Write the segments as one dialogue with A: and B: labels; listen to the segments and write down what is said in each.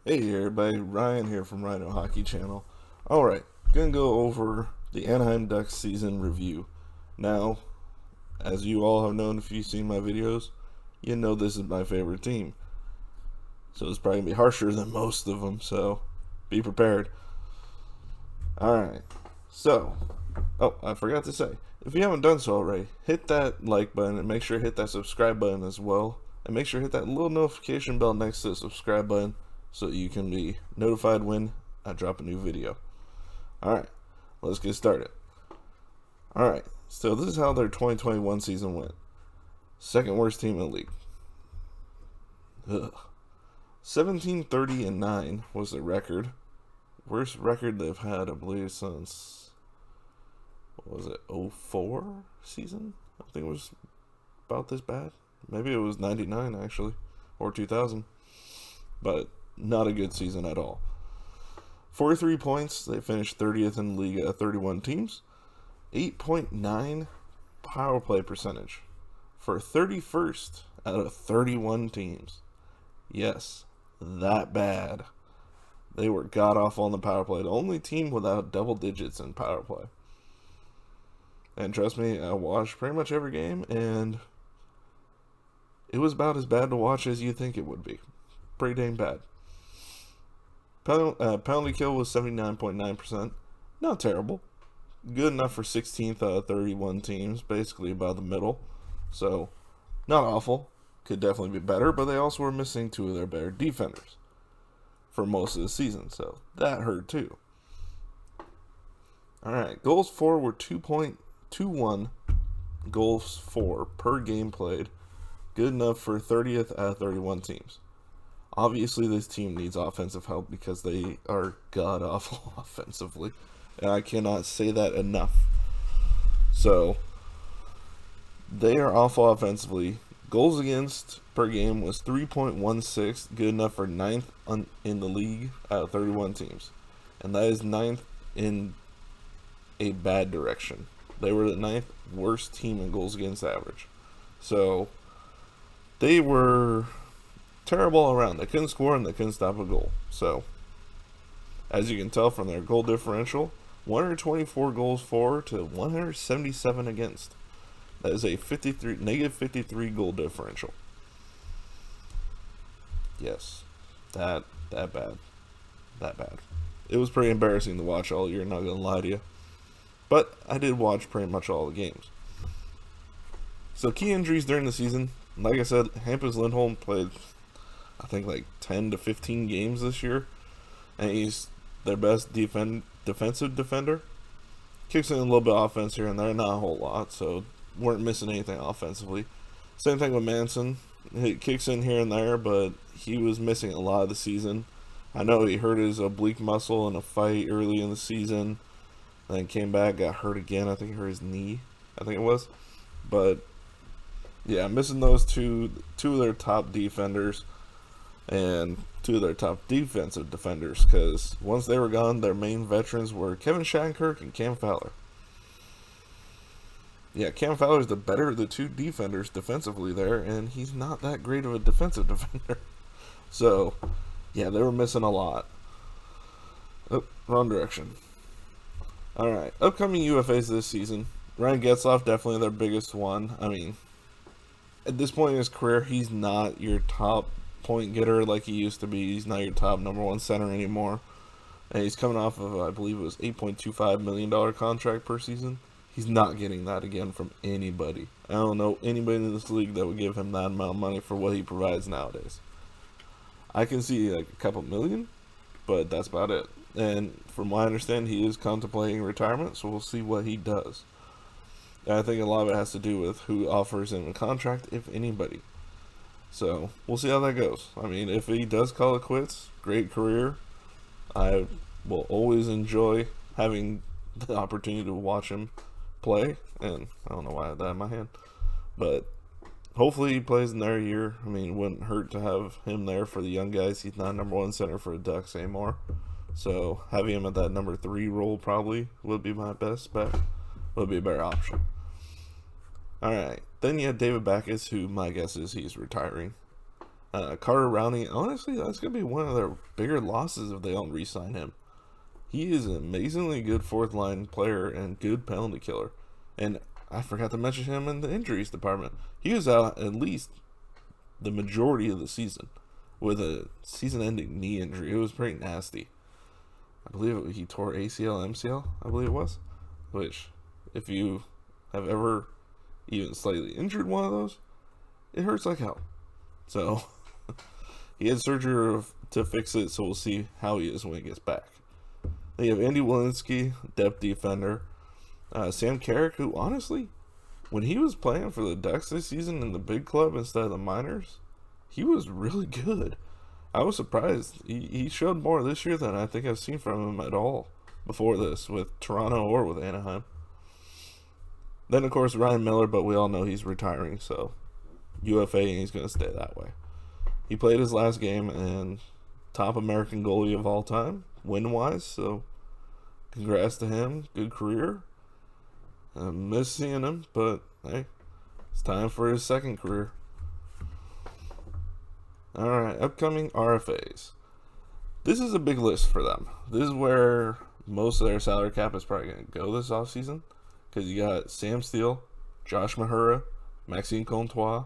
A: Hey everybody, Ryan here from Rhino Hockey Channel. Alright, gonna go over the Anaheim Ducks season review. Now, as you all have known if you've seen my videos, you know this is my favorite team. So it's probably gonna be harsher than most of them, so be prepared. Alright, so, I forgot to say, if you haven't done so already, hit that like button and make sure to hit that subscribe button as well. And make sure to hit that little notification bell next to the subscribe button so you can be notified when I drop a new video. Alright, let's get started. Alright, so this is how their 2021 season went. Second worst team in the league. Ugh. 17-30-9 was their record. Worst record they've had, I believe, since, what was it, 04 season? I think it was about this bad. Maybe it was 99 actually, or 2000. But not a good season at all. 43 points. They finished 30th in the league at 31 teams. 8.9 power play percentage for 31st out of 31 teams. Yes, that bad. They were god awful on the power play. The only team without double digits in power play. And trust me, I watched pretty much every game, and it was about as bad to watch as you think it would be. Pretty dang bad. Penalty kill was 79.9%. Not terrible. Good enough for 16th out of 31 teams, basically about the middle. So, not awful. Could definitely be better, but they also were missing two of their better defenders for most of the season, so that hurt too. Alright, goals for were 2.21 goals for per game played. Good enough for 30th out of 31 teams. Obviously, this team needs offensive help because they are god-awful offensively. And I cannot say that enough. So, they are awful offensively. Goals against per game was 3.16, good enough for 9th in the league out of 31 teams. And that is 9th in a bad direction. They were the 9th worst team in goals against average. So, they were terrible all around. They couldn't score and they couldn't stop a goal. So, as you can tell from their goal differential, 124 goals for to 177 against. That is a negative 53 goal differential. Yes, that bad. That bad. It was pretty embarrassing to watch all year, not gonna lie to you. But I did watch pretty much all the games. So key injuries during the season, like I said, Hampus Lindholm played I think like 10 to 15 games this year, and he's their best defensive defender. Kicks in a little bit of offense here and there, not a whole lot, so weren't missing anything offensively. Same thing with Manson. He kicks in here and there, but he was missing a lot of the season. I know he hurt his oblique muscle in a fight early in the season, and then came back, got hurt again. I think he hurt his knee, I think it was. But yeah, missing those two of their top defenders and two of their top defensive defenders, because once they were gone, their main veterans were Kevin Shattenkirk and Cam Fowler. Yeah, Cam Fowler is the better of the two defenders defensively there, and he's not that great of a defensive defender. So, yeah, they were missing a lot. Oh, wrong direction. Alright, upcoming UFAs this season. Ryan Getzlaf, definitely their biggest one. I mean, at this point in his career, he's not your top point getter like he used to be. He's not your top number one center anymore. And he's coming off of, I believe it was $8.25 million contract per season. He's not getting that again from anybody. I don't know anybody in this league that would give him that amount of money for what he provides nowadays. I can see like a couple million, but that's about it. And from what I understand, he is contemplating retirement, so we'll see what he does. And I think a lot of it has to do with who offers him a contract, if anybody. So, we'll see how that goes. I mean, if he does call it quits, great career. I will always enjoy having the opportunity to watch him play. And I don't know why I had that in my hand. But hopefully he plays in their year. I mean, it wouldn't hurt to have him there for the young guys. He's not number one center for the Ducks anymore. So, having him at that number 3 role probably would be my best bet. Would be a better option. Alright, then you have David Backes, who my guess is he's retiring. Carter Rowney, honestly, that's going to be one of their bigger losses if they don't re-sign him. He is an amazingly good fourth line player and good penalty killer. And I forgot to mention him in the injuries department. He was out at least the majority of the season with a season-ending knee injury. It was pretty nasty. I believe he tore ACL, MCL, I believe it was. Which, if you have ever even slightly injured one of those, it hurts like hell. So, he had surgery to fix it, so we'll see how he is when he gets back. Then you have Andy Walensky, depth defender. Sam Carrick, who honestly, when he was playing for the Ducks this season in the big club instead of the minors, he was really good. I was surprised. He showed more this year than I think I've seen from him at all before this with Toronto or with Anaheim. Then, of course, Ryan Miller, but we all know he's retiring, so UFA, and he's going to stay that way. He played his last game, and top American goalie of all time, win-wise, so congrats to him. Good career. I miss seeing him, but hey, it's time for his second career. Alright, upcoming RFAs. This is a big list for them. This is where most of their salary cap is probably going to go this offseason. Because you got Sam Steele, Josh Mahura, Maxime Comtois,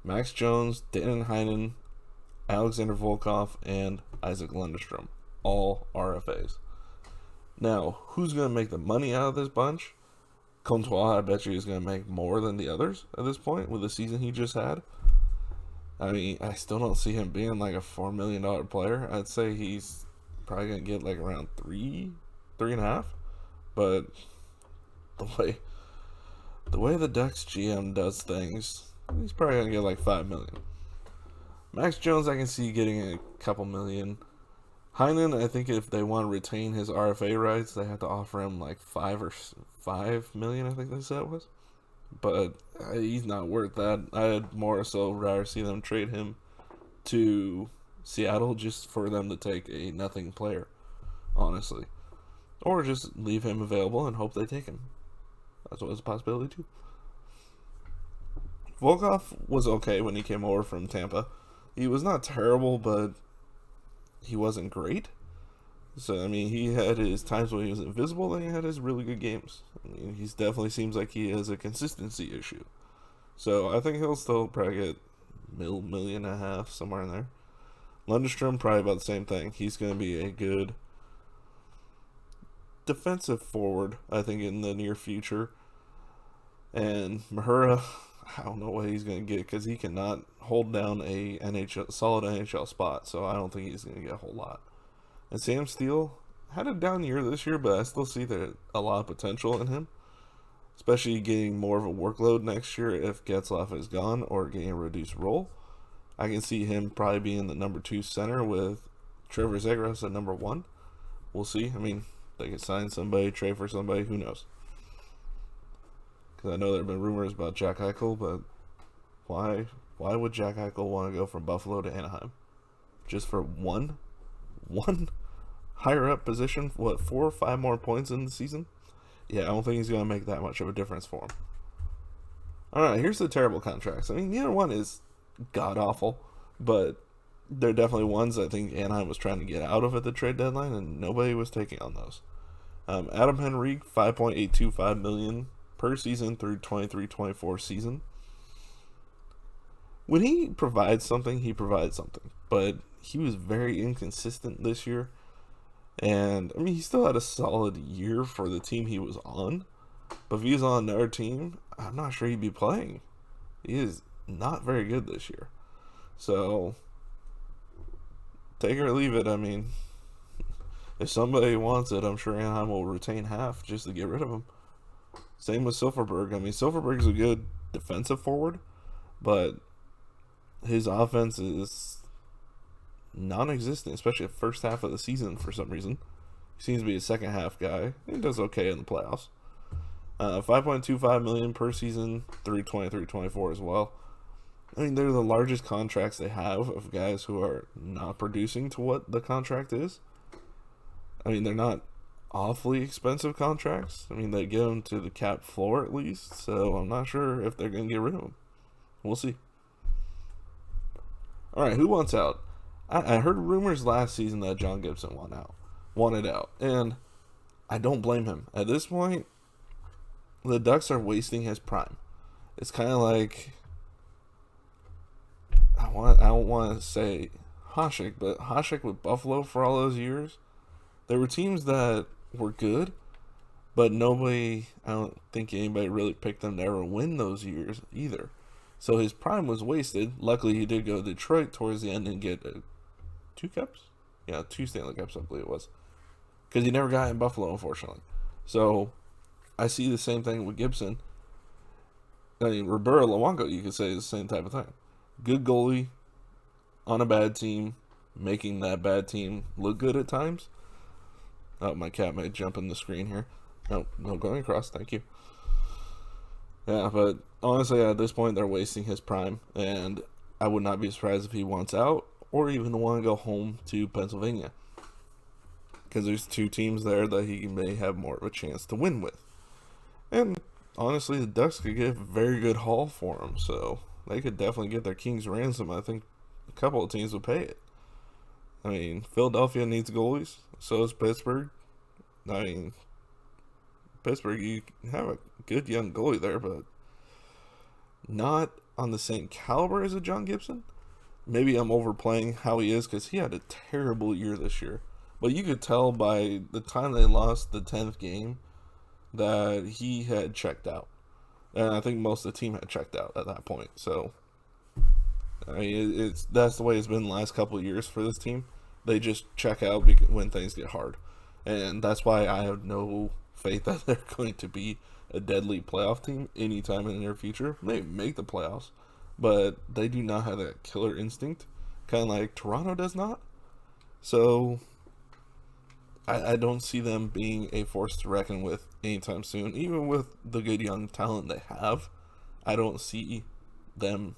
A: Max Jones, Dan Heinen, Alexander Volkov, and Isaac Lundestrom. All RFAs. Now, who's going to make the money out of this bunch? Comtois, I bet you, is going to make more than the others at this point with the season he just had. I mean, I still don't see him being like a $4 million player. I'd say he's probably going to get like around 3.5. But the way the Ducks GM does things, he's probably going to get like $5 million. Max Jones, I can see getting a couple million. Heinen, I think if they want to retain his RFA rights, they have to offer him like $5 million, I think they said it was. But he's not worth that. I'd more so rather see them trade him to Seattle just for them to take a nothing player, honestly. Or just leave him available and hope they take him. That's always a possibility too. Volkov was okay when he came over from Tampa. He was not terrible, but he wasn't great. So, I mean, he had his times when he was invisible, then he had his really good games. I mean, he definitely seems like he has a consistency issue. So, I think he'll still probably get $1.5 million, somewhere in there. Lundestrom, probably about the same thing. He's going to be a good defensive forward, I think, in the near future. And Mahura, I don't know what he's going to get because he cannot hold down a solid NHL spot. So, I don't think he's going to get a whole lot. And Sam Steele had a down year this year, but I still see a lot of potential in him. Especially getting more of a workload next year if Getzlaf is gone or getting a reduced role. I can see him probably being the number 2 center with Trevor Zegras at number 1. We'll see. I mean, they could sign somebody, trade for somebody, who knows. Because I know there have been rumors about Jack Eichel, but why would Jack Eichel want to go from Buffalo to Anaheim? Just for one higher up position, 4 or 5 more points in the season? Yeah, I don't think he's going to make that much of a difference for him. Alright, here's the terrible contracts. I mean, neither one is god-awful, but they're definitely ones I think Anaheim was trying to get out of at the trade deadline, and nobody was taking on those. Adam Henrique, $5.825 million per season through 23-24 season. When he provides something, he provides something, but he was very inconsistent this year. And, I mean, he still had a solid year for the team he was on. But if he was on another team, I'm not sure he'd be playing. He is not very good this year. So, take it or leave it. I mean, if somebody wants it, I'm sure Anaheim will retain half just to get rid of him. Same with Silfverberg. I mean, Silfverberg's a good defensive forward, but his offense is non-existent, especially the first half of the season for some reason. He seems to be a second half guy. He does okay in the playoffs. $5.25 million per season through 23-24 as well. I mean, they're the largest contracts they have of guys who are not producing to what the contract is. I mean, they're not awfully expensive contracts. I mean, they get them to the cap floor at least, so I'm not sure if they're going to get rid of them. We'll see. All right, who wants out? I heard rumors last season that John Gibson wanted out, and I don't blame him. At this point, the Ducks are wasting his prime. It's kind of like I don't want to say Hasek, but Hasek with Buffalo for all those years, there were teams that were good, but I don't think anybody really picked them to ever win those years either. So his prime was wasted. Luckily, he did go to Detroit towards the end and get two cups? Yeah, two Stanley Cups, I believe it was. Because he never got in Buffalo, unfortunately. So I see the same thing with Gibson. I mean, Roberto Luongo, you could say, is the same type of thing. Good goalie on a bad team, making that bad team look good at times. Oh, my cat might jump in the screen here. No, going across. Thank you. Yeah, but honestly, at this point, they're wasting his prime, and I would not be surprised if he wants out or even want to go home to Pennsylvania, because there's two teams there that he may have more of a chance to win with. And honestly, the Ducks could get a very good haul for him, so they could definitely get their king's ransom. I think a couple of teams would pay it. I mean, Philadelphia needs goalies, so does Pittsburgh. I mean, Pittsburgh, you have a good young goalie there, but not on the same caliber as a John Gibson. Maybe I'm overplaying how he is because he had a terrible year this year. But you could tell by the time they lost the 10th game that he had checked out. And I think most of the team had checked out at that point. So, I mean, that's the way it's been the last couple of years for this team. They just check out when things get hard. And that's why I have no faith that they're going to be a deadly playoff team anytime in the near future. They make the playoffs, but they do not have that killer instinct, kind of like Toronto does not. So I don't see them being a force to reckon with anytime soon. Even with the good young talent they have, I don't see them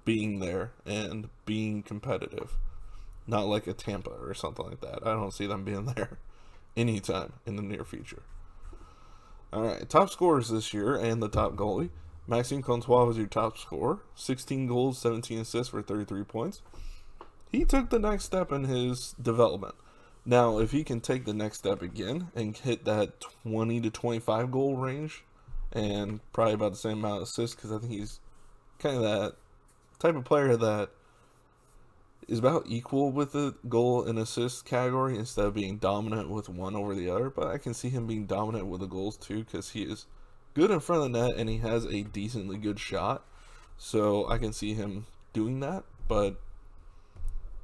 A: being there and being competitive. Not like a Tampa or something like that. I don't see them being there anytime in the near future. All right, top scorers this year and the top goalie. Maxime Comtois was your top scorer. 16 goals, 17 assists for 33 points. He took the next step in his development. Now, if he can take the next step again and hit that 20 to 25 goal range, and probably about the same amount of assists, because I think he's kind of that type of player that is about equal with the goal and assist category instead of being dominant with one over the other. But I can see him being dominant with the goals too, because he is good in front of the net and he has a decently good shot. So I can see him doing that, but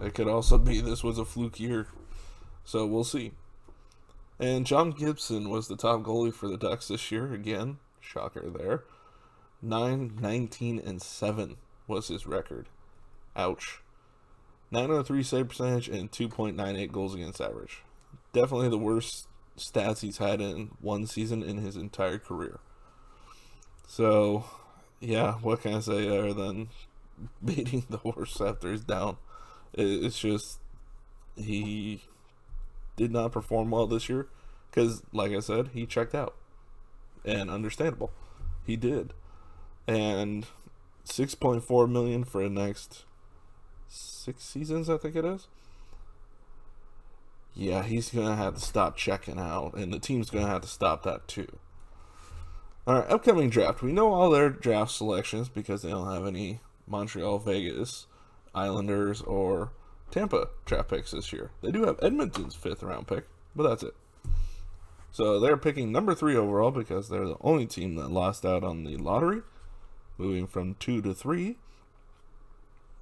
A: it could also be this was a fluke year. So we'll see. And John Gibson was the top goalie for the Ducks this year. Again, shocker there. 9-19-7 was his record. Ouch. 903 save percentage and 2.98 goals against average. Definitely the worst stats he's had in one season in his entire career. So, yeah, what can I say other than beating the horse after he's down? It's just, he did not perform well this year because, like I said, he checked out. And understandable. He did. And $6.4 million for the next 6 seasons, I think it is. Yeah, he's going to have to stop checking out, and the team's going to have to stop that too. Alright, upcoming draft. We know all their draft selections because they don't have any Montreal, Vegas, Islanders, or Tampa draft picks this year. They do have Edmonton's 5th round pick, but that's it. So they're picking number 3 overall because they're the only team that lost out on the lottery, moving from 2 to 3.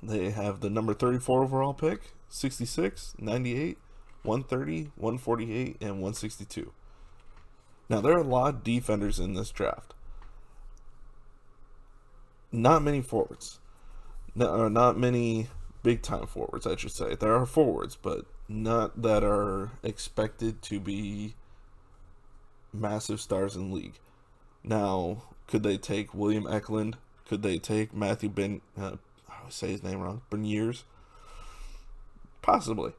A: They have the number 34 overall pick, 66, 98, 130, 148, and 162. Now, there are a lot of defenders in this draft. Not many forwards. Not many big-time forwards, I should say. There are forwards, but not that are expected to be massive stars in the league. Now, could they take William Eklund? Could they take Matthew I say his name wrong, Beniers? Possibly.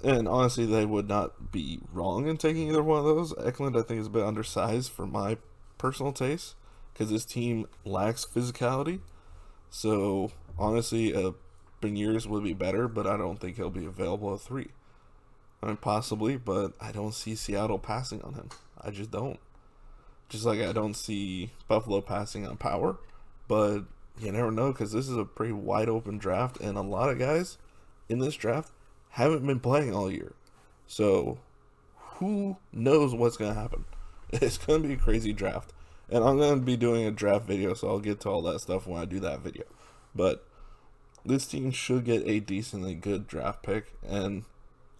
A: And honestly, they would not be wrong in taking either one of those. Eklund, I think, is a bit undersized for my personal taste because his team lacks physicality. So, honestly, a Beniers would be better, but I don't think he'll be available at 3. I mean, possibly, but I don't see Seattle passing on him. I just don't. Just like I don't see Buffalo passing on Power, but you never know because this is a pretty wide open draft, and a lot of guys in this draft haven't been playing all year. So who knows what's going to happen? It's going to be a crazy draft. And I'm going to be doing a draft video, so I'll get to all that stuff when I do that video. But this team should get a decently good draft pick, and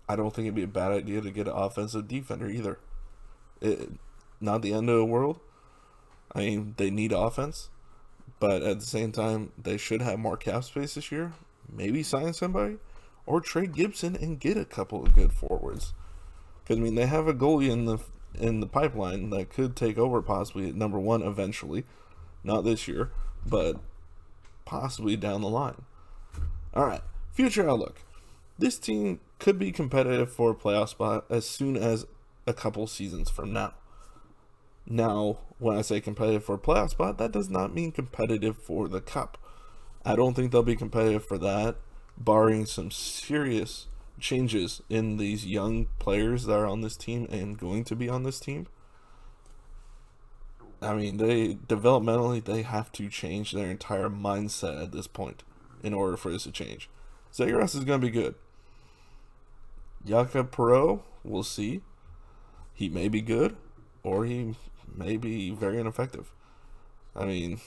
A: I don't think it'd be a bad idea to get an offensive defender either. Not the end of the world. I mean, they need offense, but at the same time, they should have more cap space this year. Maybe sign somebody, or trade Gibson and get a couple of good forwards. Because I mean, they have a goalie in the pipeline that could take over possibly at number 1 eventually, not this year, but possibly down the line. All right, future outlook. This team could be competitive for a playoff spot as soon as a couple seasons from now. Now, when I say competitive for a playoff spot, that does not mean competitive for the cup. I don't think they'll be competitive for that, barring some serious changes in these young players that are on this team and going to be on this team. I mean, developmentally, they have to change their entire mindset at this point in order for this to change. Zagoras is going to be good. Jakob Perreault, we'll see. He may be good, or he may be very ineffective. I mean,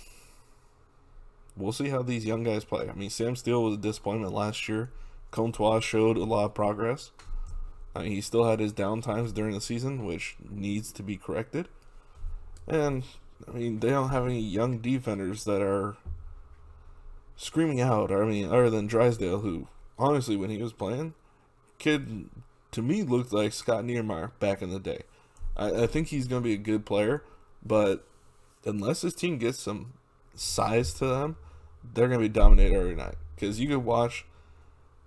A: we'll see how these young guys play. I mean, Sam Steele was a disappointment last year. Comtois showed a lot of progress. I mean, he still had his down times during the season, which needs to be corrected. And, I mean, they don't have any young defenders that are screaming out. I mean, other than Drysdale, who, honestly, when he was playing, kid, to me, looked like Scott Niedermayer back in the day. I think he's going to be a good player, but unless this team gets some size to them, they're going to be dominated every night. Because you could watch,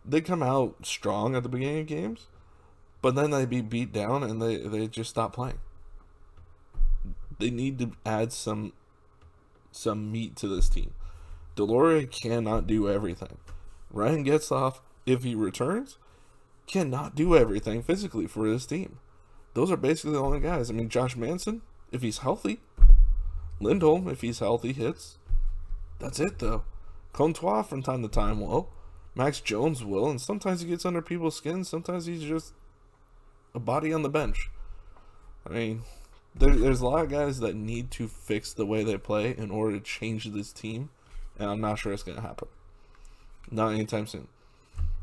A: they come out strong at the beginning of games, but then they be beat down and they just stop playing. They need to add some meat to this team. Deloria cannot do everything. Ryan Getzlaf, if he returns, cannot do everything physically for this team. Those are basically the only guys. I mean, Josh Manson, if he's healthy. Lindholm, if he's healthy, hits. That's it, though. Comtois, from time to time, will. Max Jones will, and sometimes he gets under people's skin. Sometimes he's just a body on the bench. I mean, there's a lot of guys that need to fix the way they play in order to change this team, and I'm not sure it's going to happen. Not anytime soon.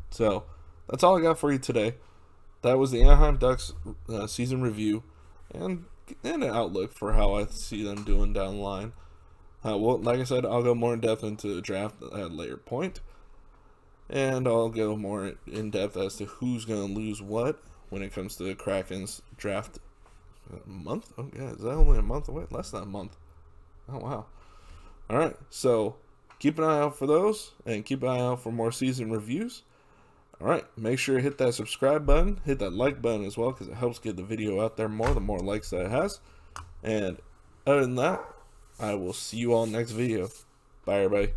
A: So, that's all I got for you today. That was the Anaheim Ducks season review and an outlook for how I see them doing down the line. Well, like I said, I'll go more in depth into the draft at a later point. And I'll go more in depth as to who's going to lose what when it comes to the Kraken's draft month. Oh, yeah, is that only a month away? Less than a month. Oh, wow. All right, so keep an eye out for those and keep an eye out for more season reviews. All right, make sure to hit that subscribe button, hit that like button as well, because it helps get the video out there more, the more likes that it has. And other than that, I will see you all next video. Bye, everybody.